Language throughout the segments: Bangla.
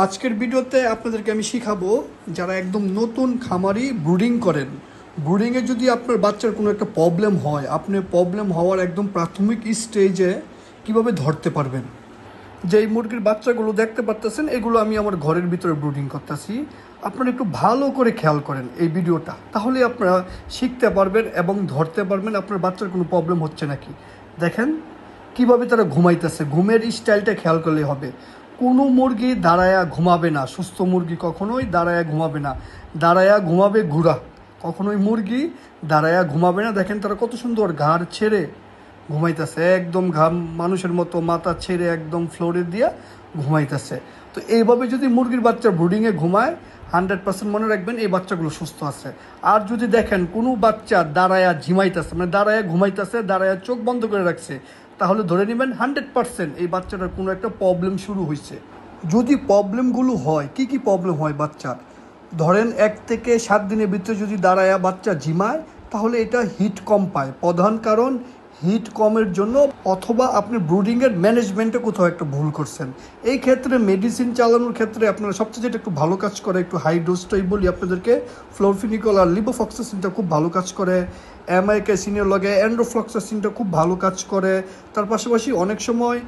আজকের ভিডিওতে আপনাদেরকে আমি শিখাবো যারা একদম নতুন খামারি ব্রুডিং করেন। ব্রুডিংয়ে যদি আপনার বাচ্চার কোনো একটা প্রবলেম হয়, আপনি প্রবলেম হওয়ার একদম প্রাথমিক স্টেজে কিভাবে ধরতে পারবেন। যেই মুরগির বাচ্চাগুলো দেখতে পারতেছেন এগুলো আমি আমার ঘরের ভিতরে ব্রুডিং করতেছি। আপনারা একটু ভালো করে খেয়াল করেন এই ভিডিওটা, তাহলে আপনারা শিখতে পারবেন এবং ধরতে পারবেন আপনার বাচ্চার কোনো প্রবলেম হচ্ছে নাকি। দেখেন কিভাবে তারা ঘুমাইতেছে, ঘুমের স্টাইলটা খেয়াল করলে হবে। কোনো মুরগি দাঁড়ায়া ঘুমাবে না, সুস্থ মুরগি কখনোই দাঁড়ায়া ঘুমাবে না, দাঁড়ায়া ঘুমাবে ঘুরা, কখনোই মুরগি দাঁড়ায়া ঘুমাবে না। দেখেন তারা কত সুন্দর ঘাড় ছেড়ে ঘুমাইতেছে, একদম ঘাম মানুষের মতো মাথা ছেড়ে একদম ফ্লোরে দিয়া ঘুমাইতেছে। তো এইভাবে যদি মুরগির বাচ্চা ব্রুডিংয়ে ঘুমায় 100% মনে রাখবেন এই বাচ্চাগুলো সুস্থ আছে। আর যদি দেখেন কোনো বাচ্চা দাঁড়ায়া ঝিমাইতেছে, মানে দাঁড়ায়া ঘুমাইতেছে, দাঁড়ায়া চোখ বন্ধ করে রাখছে, তাহলে ধরে নেবেন 100% এই বাচ্চাটার কোনো একটা প্রবলেম শুরু হয়েছে। যদি প্রবলেমগুলো হয়, কি কি প্রবলেম হয় বাচ্চার, ধরেন 1 থেকে 7 দিনের ভিতরে যদি দাঁড়ায়া বাচ্চা ঝিমায়, তাহলে এটা হিট কম পায়। প্রধান কারণ হিট কমের জন্য, অথবা আপনি ব্রুডিংয়ের ম্যানেজমেন্টে কোথাও একটা ভুল করছেন। এই ক্ষেত্রে মেডিসিন চালানোর ক্ষেত্রে আপনারা সবচেয়ে যেটা একটু ভালো কাজ করে, একটু হাই ডোজটাই বলি আপনাদেরকে, ফ্লোরফিনিকল আর লিভোফ্লক্সাসিনটা খুব ভালো কাজ করে। অ্যামাইক্যাসিনের লগে অ্যান্ড্রোফ্লক্সাসিনটা খুব ভালো কাজ করে। তার পাশাপাশি অনেক সময়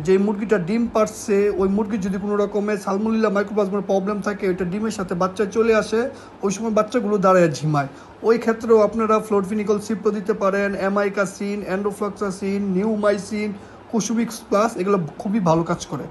যেই মুরগিটা ডিম পারছে, ওই মুরগির যদি কোনো রকমের সালমোনেলা মাইক্রোপ্লাজমার প্রবলেম থাকে, ওইটা ডিমের সাথে বাচ্চা চলে আসে, ওই সময় বাচ্চাগুলো দাঁড়ায় ঝিমায়। ওই ক্ষেত্রেও আপনারা ফ্লোরফিনিকল সিপ্রো দিতে পারেন, অ্যামাইকাসিন, অ্যান্ড্রোফ্লক্সাসিন, নিউমাইসিন, কুসুমিক্স প্লাস, এগুলো খুবই ভালো কাজ করে।